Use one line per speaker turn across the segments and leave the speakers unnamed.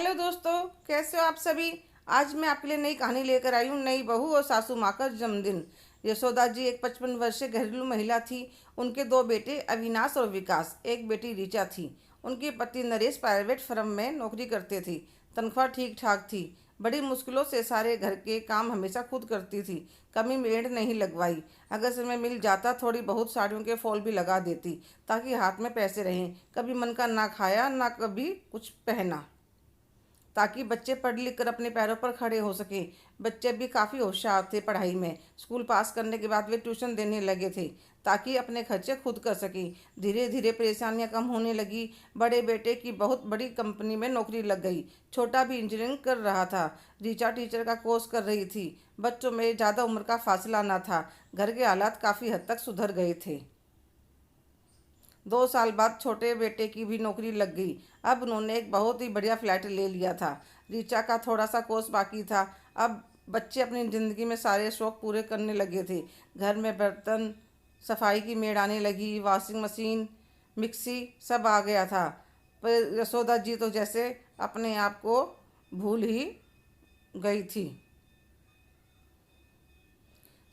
Hello दोस्तों, कैसे हो आप सभी। आज मैं आपके लिए नई कहानी लेकर आई हूँ। नई बहू और सासू माँ का जन्मदिन। यशोदा जी एक 55 वर्षीय घरेलू महिला थी। उनके दो बेटे अविनाश और विकास, एक बेटी ऋचा थी। उनके पति नरेश प्राइवेट फर्म में नौकरी करते थे। तनख्वाह ठीक ठाक थी। बड़ी मुश्किलों से सारे घर के काम हमेशा खुद करती थी। कभी मेड नहीं लगवाई। अगर समय मिल जाता थोड़ी बहुत साड़ियों के फॉल भी लगा देती, ताकि हाथ में पैसे रहें। कभी मन का ना खाया ना कभी कुछ पहना, ताकि बच्चे पढ़ लिख कर अपने पैरों पर खड़े हो सकें। बच्चे भी काफ़ी होशियार थे पढ़ाई में। स्कूल पास करने के बाद वे ट्यूशन देने लगे थे, ताकि अपने खर्चे खुद कर सकें। धीरे धीरे परेशानियां कम होने लगी। बड़े बेटे की बहुत बड़ी कंपनी में नौकरी लग गई। छोटा भी इंजीनियरिंग कर रहा था। ऋचा टीचर का कोर्स कर रही थी। बच्चों में ज़्यादा उम्र का फासला ना था। घर के हालात काफ़ी हद तक सुधर गए थे। 2 साल बाद छोटे बेटे की भी नौकरी लग गई। अब उन्होंने एक बहुत ही बढ़िया फ्लैट ले लिया था। ऋचा का थोड़ा सा कोर्स बाकी था। अब बच्चे अपनी ज़िंदगी में सारे शौक पूरे करने लगे थे। घर में बर्तन सफाई की मेड आने लगी। वॉशिंग मशीन, मिक्सी सब आ गया था। पर यशोदा जी तो जैसे अपने आप को भूल ही गई थी।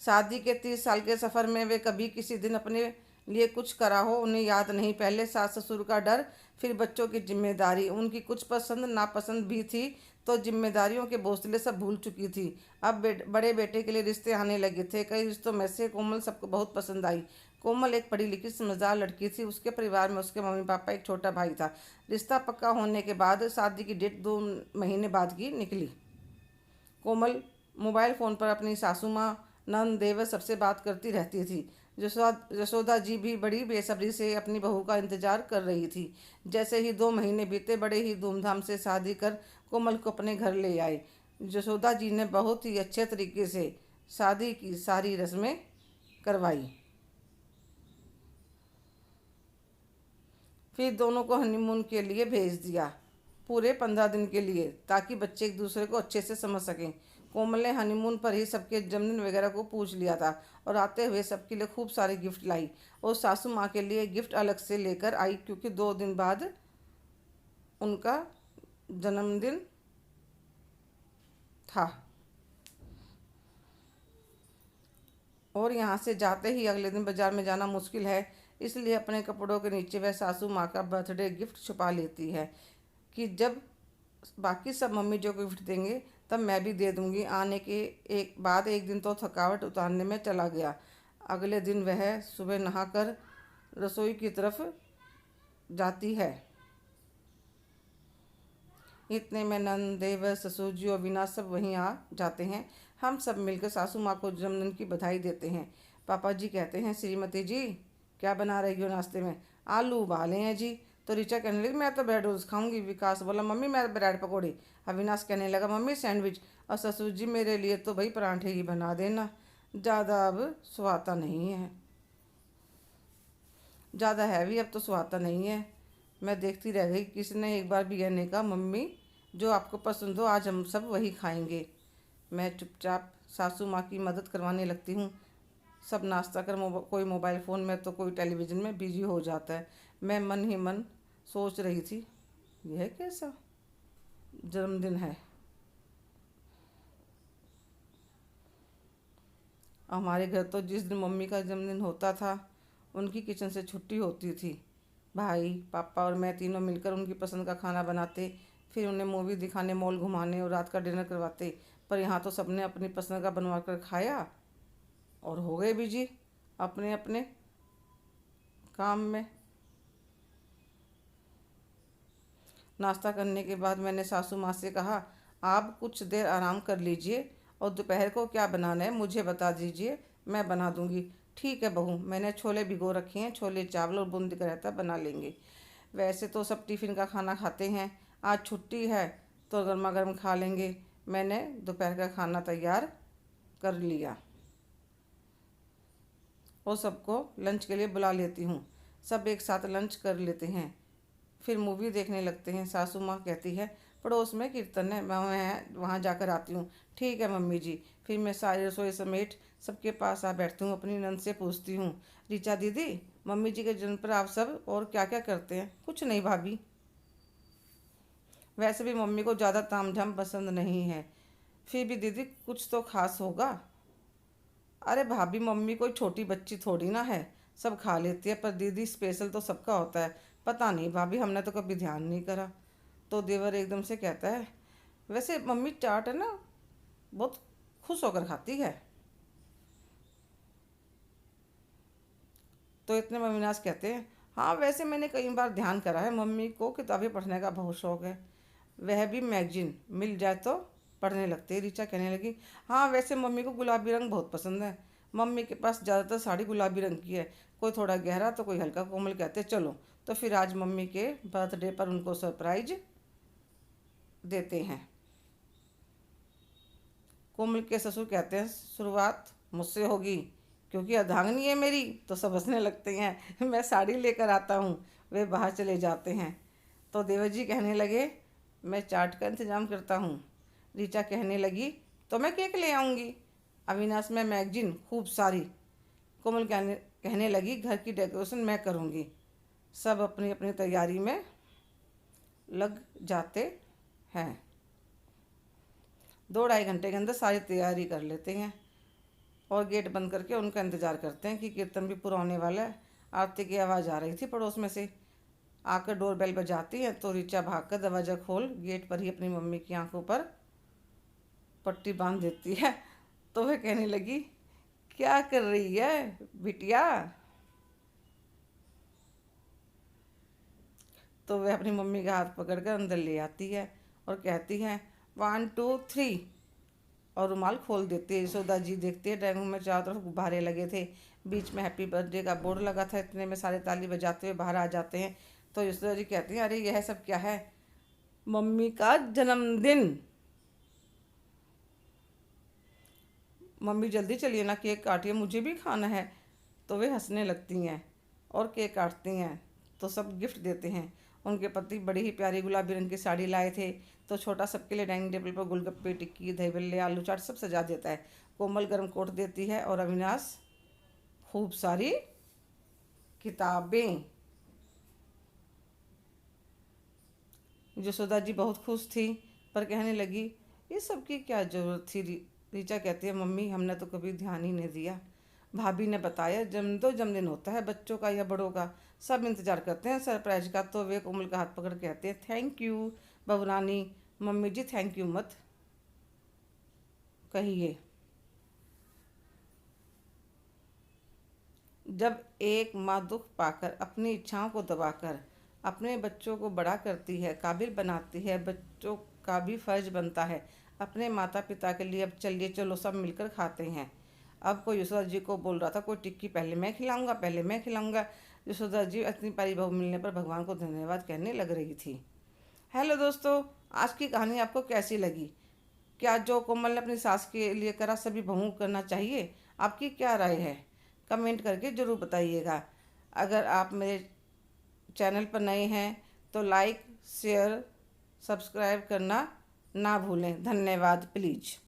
शादी के 30 साल के सफ़र में वे कभी किसी दिन अपने लिए कुछ करा हो उन्हें याद नहीं। पहले सास ससुर का डर, फिर बच्चों की जिम्मेदारी, उनकी कुछ पसंद नापसंद भी थी, तो जिम्मेदारियों के बोझले सब भूल चुकी थी। अब बड़े बेटे के लिए रिश्ते आने लगे थे। कई रिश्तों में से कोमल सबको बहुत पसंद आई। कोमल एक पढ़ी लिखी समझदार लड़की थी। उसके परिवार में उसके मम्मी पापा, एक छोटा भाई था। रिश्ता पक्का होने के बाद शादी की डेट 2 महीने बाद की निकली। कोमल मोबाइल फ़ोन पर अपनी सासू माँ, नंद, देवर सबसे बात करती रहती थी। यशोदा जी भी बड़ी बेसब्री से अपनी बहू का इंतजार कर रही थी। जैसे ही 2 महीने बीते, बड़े ही धूमधाम से शादी कर कोमल को अपने घर ले आए। यशोदा जी ने बहुत ही अच्छे तरीके से शादी की सारी रस्में करवाई। फिर दोनों को हनीमून के लिए भेज दिया, पूरे 15 दिन के लिए, ताकि बच्चे एक दूसरे को अच्छे से समझ सकें। कोमल ने हनीमून पर ही सबके जन्मदिन वगैरह को पूछ लिया था, और आते हुए सबके लिए खूब सारे गिफ्ट लाई। और सासू माँ के लिए गिफ्ट अलग से लेकर आई, क्योंकि 2 दिन बाद उनका जन्मदिन था। और यहाँ से जाते ही अगले दिन बाजार में जाना मुश्किल है, इसलिए अपने कपड़ों के नीचे वह सासू माँ का बर्थडे गिफ्ट छुपा लेती है कि जब बाकी सब मम्मी जो गिफ्ट देंगे तब मैं भी दे दूंगी। आने के एक दिन तो थकावट उतारने में चला गया। अगले दिन वह सुबह नहाकर रसोई की तरफ जाती है। इतने में नंद, देवर, ससुर जी और विनाश सब वहीं आ जाते हैं। हम सब मिलकर सासू माँ को जन्मदिन की बधाई देते हैं। पापा जी कहते हैं, श्रीमती जी क्या बना रही हो नाश्ते में। आलू उबाले हैं जी। तो ऋचा कहने लगी, मैं तो ब्रेड रोल्स खाऊंगी। विकास बोला, मम्मी मैं ब्रेड पकौड़ी। अविनाश कहने लगा, मम्मी सैंडविच। और ससुर जी, मेरे लिए तो भाई पराठे ही बना देना, ज़्यादा अब स्वाता नहीं है, ज़्यादा हैवी अब तो स्वाता नहीं है। मैं देखती रह गई। किसी ने एक बार भी यह नहीं कहा, मम्मी जो आपको पसंद हो आज हम सब वही खाएंगे। मैं चुपचाप सासू माँ की मदद करवाने लगती हूँ। सब नाश्ता कर कोई मोबाइल फ़ोन में तो कोई टेलीविज़न में बिजी हो जाता है। मैं मन ही मन सोच रही थी, यह कैसा जन्मदिन है। हमारे घर तो जिस दिन मम्मी का जन्मदिन होता था, उनकी किचन से छुट्टी होती थी। भाई, पापा और मैं तीनों मिलकर उनकी पसंद का खाना बनाते, फिर उन्हें मूवी दिखाने, मॉल घुमाने और रात का डिनर करवाते। पर यहाँ तो सबने अपनी पसंद का बनवा कर खाया और हो गए बिजी अपने अपने काम में। नाश्ता करने के बाद मैंने सासू माँ से कहा, आप कुछ देर आराम कर लीजिए और दोपहर को क्या बनाना है मुझे बता दीजिए, मैं बना दूँगी। ठीक है बहू, मैंने छोले भिगो रखे हैं, छोले चावल और बूंदी का रायता बना लेंगे। वैसे तो सब टिफ़िन का खाना खाते हैं, आज छुट्टी है तो गर्मा गर्म खा लेंगे। मैंने दोपहर का खाना तैयार कर लिया और सबको लंच के लिए बुला लेती हूँ। सब एक साथ लंच कर लेते हैं, फिर मूवी देखने लगते हैं। सासू माँ कहती है, पड़ोस में कीर्तन है, मैं वहाँ जाकर आती हूँ। ठीक है मम्मी जी। फिर मैं सारी रसोई समेट सबके पास आ बैठती हूँ। अपनी नंद से पूछती हूँ, ऋचा दीदी, मम्मी जी के जन्म पर आप सब और क्या क्या करते हैं। कुछ नहीं भाभी, वैसे भी मम्मी को ज़्यादा तामझाम पसंद नहीं है। फिर भी दीदी कुछ तो खास होगा। अरे भाभी, मम्मी कोई छोटी बच्ची थोड़ी ना है, सब खा लेती है, पर दीदी स्पेशल तो सबका होता है। पता नहीं भाभी, हमने तो कभी ध्यान नहीं करा। तो देवर एकदम से कहता है, वैसे मम्मी चाट है ना, बहुत खुश होकर खाती है। तो इतने में अविनाश कहते हैं, हाँ वैसे मैंने कई बार ध्यान करा है, मम्मी को किताबें पढ़ने का बहुत शौक है, वह भी मैगजीन मिल जाए तो पढ़ने लगती है। ऋचा कहने लगी, हाँ वैसे मम्मी को गुलाबी रंग बहुत पसंद है। मम्मी के पास ज़्यादातर साड़ी गुलाबी रंग की है, कोई थोड़ा गहरा तो कोई हल्का। कोमल कहते हैं, चलो तो फिर आज मम्मी के बर्थडे पर उनको सरप्राइज देते हैं। कोमल के ससुर कहते हैं, शुरुआत मुझसे होगी क्योंकि अर्धांगिनी है मेरी। तो सब हंसने लगते हैं। मैं साड़ी लेकर आता हूँ। वे बाहर चले जाते हैं। तो देवर जी कहने लगे, मैं चाट का इंतज़ाम करता हूँ। रीचा कहने लगी, तो मैं केक ले आऊँगी। अविनाश, मैं मैगजीन खूब सारी। कोमल कहने लगी, घर की डेकोरेशन मैं करूँगी। सब अपनी अपनी तैयारी में लग जाते हैं। 2-2.5 घंटे के अंदर सारी तैयारी कर लेते हैं और गेट बंद करके उनका इंतज़ार करते हैं कि कीर्तन भी पूरा होने वाला है। आरती की आवाज़ आ रही थी पड़ोस में से। आकर डोर बेल बजाती है तो ऋचा भागकर दरवाज़ा खोल गेट पर ही अपनी मम्मी की आंखों पर पट्टी बांध देती है। तो वह कहने लगी, क्या कर रही है बिटिया? तो वह अपनी मम्मी का हाथ पकड़कर अंदर ले आती है और कहती है, 1 2 3, और रुमाल खोल देती है। यशोदा जी देखती है, ड्राइंग रूम में चारों तरफ गुब्बारे लगे थे, बीच में हैप्पी बर्थडे का बोर्ड लगा था। इतने में सारे ताली बजाते हुए बाहर आ जाते हैं। तो यशोदा जी कहती हैं, अरे यह सब क्या है? मम्मी का जन्मदिन। मम्मी जल्दी चलिए ना, केक काटिए, मुझे भी खाना है। तो वे हंसने लगती हैं और केक काटती हैं। तो सब गिफ्ट देते हैं। उनके पति बड़ी ही प्यारी गुलाबी रंग की साड़ी लाए थे, तो छोटा सबके लिए डाइनिंग टेबल पर गोलगप्पे, टिक्की, दही बल्ले, आलू चाट सब सजा देता है। कोमल गर्म कोट देती है और अविनाश खूब सारी किताबें। यशोदा जी बहुत खुश थी, पर कहने लगी, ये सब की क्या ज़रूरत थी? रीचा कहती है, मम्मी हमने तो कभी ध्यान ही नहीं दिया। भाभी ने बताया, जन्मदिन होता है बच्चों का या बड़ों का, सब इंतज़ार करते हैं सरप्राइज का। तो वे कोमल का हाथ पकड़ कहते हैं, थैंक यू बहू रानी। मम्मी जी थैंक यू मत कहिए। जब एक माँ दुख पाकर अपनी इच्छाओं को दबाकर अपने बच्चों को बड़ा करती है, काबिल बनाती है, बच्चों का भी फर्ज बनता है अपने माता पिता के लिए। अब चलिए, चलो सब मिलकर खाते हैं। अब कोई यशोदा जी को बोल रहा था, कोई टिक्की पहले मैं खिलाऊंगा, पहले मैं खिलाऊंगा। यशोदा जी इतनी प्यारी बहू मिलने पर भगवान को धन्यवाद कहने लग रही थी। हेलो दोस्तों, आज की कहानी आपको कैसी लगी? क्या जो कोमल ने अपनी सास के लिए करा सभी बहुओं को करना चाहिए? आपकी क्या राय है? कमेंट करके ज़रूर बताइएगा। अगर आप मेरे चैनल पर नए हैं तो लाइक, शेयर, सब्सक्राइब करना ना भूलें। धन्यवाद प्लीज़।